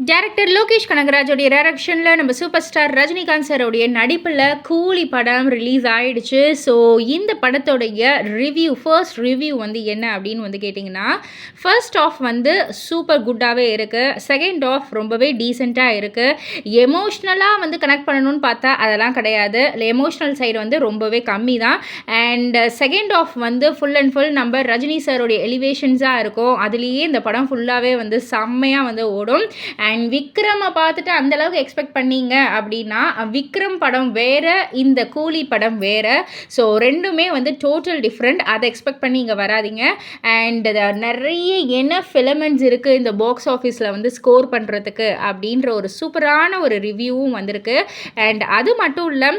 Director Lokesh கனகராஜோடைய டைரக்ஷனில் நம்ம super star Rajinikanth சாரோடைய நடிப்பில் கூலி படம் ரிலீஸ் ஆகிடுச்சு. ஸோ இந்த படத்தோடைய ஃபர்ஸ்ட் ரிவ்யூ வந்து என்ன அப்படின்னு வந்து கேட்டிங்கன்னா, ஃபர்ஸ்ட் ஆஃப் வந்து சூப்பர் குட்டாகவே இருக்குது. செகண்ட் ஆஃப் ரொம்பவே டீசெண்டாக இருக்குது. எமோஷ்னலாக வந்து கனெக்ட் பண்ணணும்னு பார்த்தா அதெல்லாம் கிடையாது. எமோஷ்னல் சைடு வந்து ரொம்பவே கம்மி தான். அண்ட் செகண்ட் ஆஃப் வந்து ஃபுல் அண்ட் ஃபுல் நம்ம ரஜினி சாரோடைய எலிவேஷன்ஸாக இருக்கும். அதுலேயே இந்த படம் ஃபுல்லாகவே வந்து செம்மையாக வந்து ஓடும். அண்ட் விக்ரமை பார்த்துட்டு அந்தளவுக்கு எக்ஸ்பெக்ட் பண்ணீங்க அப்படின்னா, விக்ரம் படம் வேறு, இந்த கூலி படம் வேறு. ஸோ ரெண்டுமே வந்து டோட்டல் டிஃப்ரெண்ட். அதை எக்ஸ்பெக்ட் பண்ணி இங்கே வராதிங்க. அண்ட் நிறைய எலமெண்ட்ஸ் இருக்குது இந்த பாக்ஸ் ஆஃபீஸில் வந்து ஸ்கோர் பண்ணுறதுக்கு அப்படின்ற ஒரு சூப்பரான ஒரு ரிவ்யூவும் வந்திருக்கு. அண்ட் அது மட்டும் இல்லை,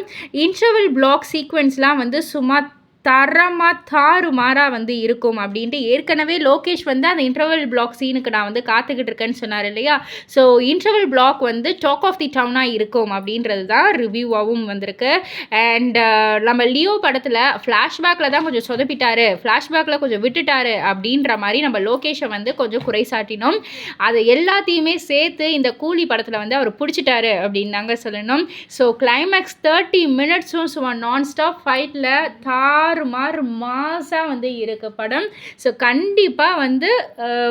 இன்டர்வல் பிளாக் சீக்வென்ஸ்லாம் வந்து சும்மா தரமாக தாறுமாறாக வந்து இருக்கும் அப்படின்ட்டு ஏற்கனவே லோகேஷ் வந்து அந்த இன்டர்வல் பிளாக் சீனுக்கு நான் வந்து காத்துக்கிட்டு இருக்கேன்னு சொன்னார் இல்லையா. ஸோ இன்டர்வல் பிளாக் வந்து டாக் ஆஃப் தி டவுனாக இருக்கும் அப்படின்றது தான் ரிவ்யூவாகவும் வந்திருக்கு. அண்ட் நம்ம லியோ படத்தில் ஃப்ளாஷ்பேக்கில் தான் கொஞ்சம் சொதப்பிட்டாரு, ஃப்ளாஷ்பேக்கில் கொஞ்சம் விட்டுட்டாரு அப்படின்ற மாதிரி நம்ம லோகேஷை வந்து கொஞ்சம் குறை சாட்டினோம். அதை எல்லாத்தையுமே சேர்த்து இந்த கூலி படத்தில் வந்து அவர் பிடிச்சிட்டாரு அப்படின்னு தாங்க சொல்லணும். ஸோ கிளைமேக்ஸ் 30 மினிட்ஸும் சும்மா நான்ஸ்டாப் ஃபைட்டில் மாசாக வந்து இருக்க படம். ஸோ கண்டிப்பாக வந்து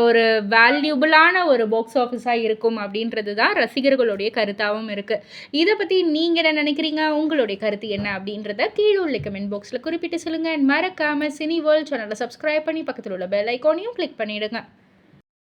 ஒரு வேல்யூபிளான ஒரு பாக்ஸ் ஆஃபீஸாக இருக்கும் அப்படின்றது தான் ரசிகர்களுடைய கருத்தாகவும் இருக்குது. இதை பற்றி நீங்கள் என்ன நினைக்கிறீங்க? உங்களுடைய கருத்து என்ன அப்படின்றத கீழே உள்ள கமெண்ட் பாக்ஸில் குறிப்பிட்டு சொல்லுங்கள். மறக்காமல் சினி வேர்ல்ட் சேனலை சப்ஸ்கிரைப் பண்ணி பக்கத்தில் உள்ள பெல் ஐக்கானையும் கிளிக் பண்ணிவிடுங்க.